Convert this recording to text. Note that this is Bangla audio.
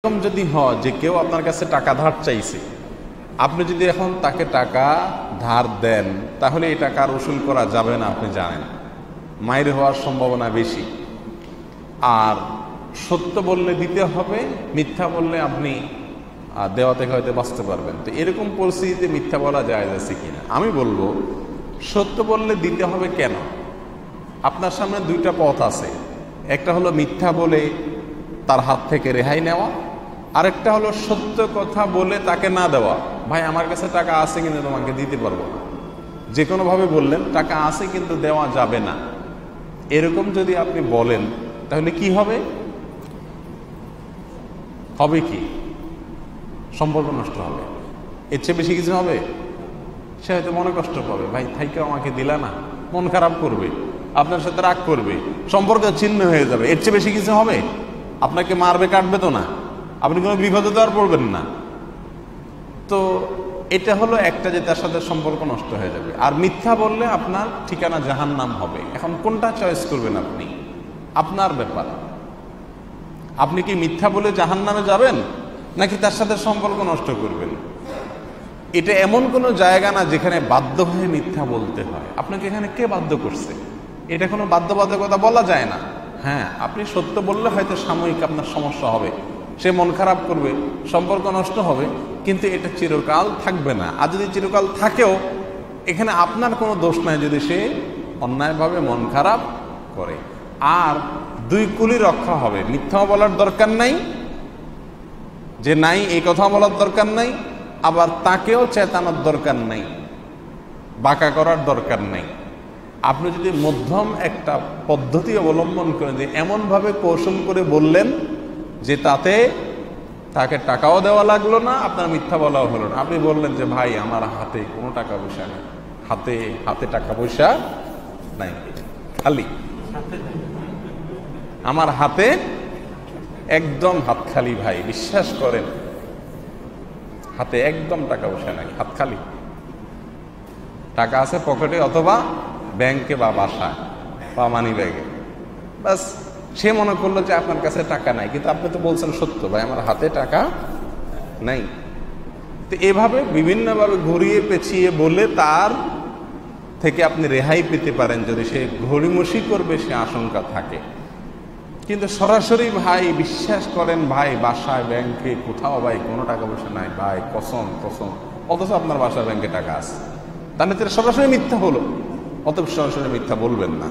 এরকম যদি হয় যে কেউ আপনার কাছে টাকা ধার চাইছে, আপনি যদি এখন তাকে টাকা ধার দেন তাহলে এই টাকা আর উসুল করা যাবে না, আপনি জানেন, মাইর হওয়ার সম্ভাবনা বেশি। আর সত্য বললে দিতে হবে, মিথ্যা বললে আপনি দেওয়া থেকে হয়তো বাঁচতে পারবেন। তো এরকম পরিস্থিতিতে মিথ্যা বলা জায়েজ আছে কিনা? আমি বলবো সত্য বললে দিতে হবে। কেন? আপনার সামনে দুইটা পথ আছে। একটা হলো মিথ্যা বলে তার হাত থেকে রেহাই নেওয়া, আরেকটা হলো সত্য কথা বলে তাকে না দেওয়া। ভাই আমার কাছে টাকা আছে কিন্তু তোমাকে দিতে পারবো না, যে কোনোভাবে বললেন টাকা আছে কিন্তু দেওয়া যাবে না, এরকম যদি আপনি বলেন তাহলে কি হবে? হবে কি? সম্পর্ক নষ্ট হবে। এর চেয়ে বেশি কিছু হবে? সে হয়তো মনে কষ্ট পাবে, ভাই থাইকেও আমাকে দিলা না, মন খারাপ করবে, আপনার সাথে রাগ করবে, সম্পর্ক ছিন্ন হয়ে যাবে। এর চেয়ে বেশি কিছু হবে? আপনাকে মারবে, কাটবে তো না, আপনি কোনো বিপদে তো আর পড়বেন না। তো এটা হলো একটা, যে তার সাথে সম্পর্ক নষ্ট হয়ে যাবে। আর মিথ্যা বললে আপনার ঠিকানা জাহান্নাম হবে। এখন কোনটা চয়েস করবেন আপনি? আপনার ব্যাপার। আপনি কি মিথ্যা বলে জাহান্নামে যাবেন নাকি তার সাথে সম্পর্ক নষ্ট করবেন? এটা এমন কোনো জায়গা না যেখানে বাধ্য হয়ে মিথ্যা বলতে হয়। আপনাকে এখানে কে বাধ্য করছে? এটা কোনো বাধ্যবাধকতা বলা যায় না। হ্যাঁ, আপনি সত্য বললে হয়তো সাময়িক আপনার সমস্যা হবে, সে মন খারাপ করবে, সম্পর্ক নষ্ট হবে, কিন্তু এটা চিরকাল থাকবে না। আর যদি চিরকাল থাকেও এখানে আপনার কোনো দোষ নাই যদি সে অন্যায়ভাবে মন খারাপ করে। আর দুই কুলি রক্ষা হবে। মিথ্যাও বলার দরকার নাই, যে নাই এই কথা বলার দরকার নাই, আবার তাকেও চেতানোর দরকার নাই, বাঁকা করার দরকার নাই। আপনি যদি মধ্যম একটা পদ্ধতি অবলম্বন করেন, যে এমনভাবে কৌশল করে বললেন যে তাতে তাকে টাকাও দেওয়া লাগলো না, আপনার মিথ্যা বলাও হলো না। আপনি বললেন যে ভাই আমার হাতে কোনো টাকা পয়সা নেই, হাতে হাতে টাকা পয়সা নাই, খালি আমার হাতে একদম হাত খালি। ভাই বিশ্বাস করেন, হাতে একদম টাকা পয়সা নাই, হাত খালি। টাকা আছে পকেটে অথবা ব্যাংকে বা বাসায় বা মানি ব্যাগে, বাস। সে মনে করলো যে আপনার কাছে টাকা নাই, কিন্তু আপনি তো বলছেন সত্য, ভাই আমার হাতে টাকা নাই। তো এভাবে বিভিন্নভাবে ঘুরিয়ে পেঁচিয়ে বলে তার থেকে আপনি রেহাই পেতে পারেন, যদি সে ঘড়িমসি করবে সে আশঙ্কা থাকে। কিন্তু সরাসরি ভাই বিশ্বাস করেন, ভাই বাসায় ব্যাংকে কোথাও ভাই কোনো টাকা পয়সা নাই, ভাই কসম কসম, অথচ আপনার বাসায় ব্যাংকে টাকা আছে, তাহলে সরাসরি মিথ্যা হলো। অত সরাসরি মিথ্যা বলবেন না।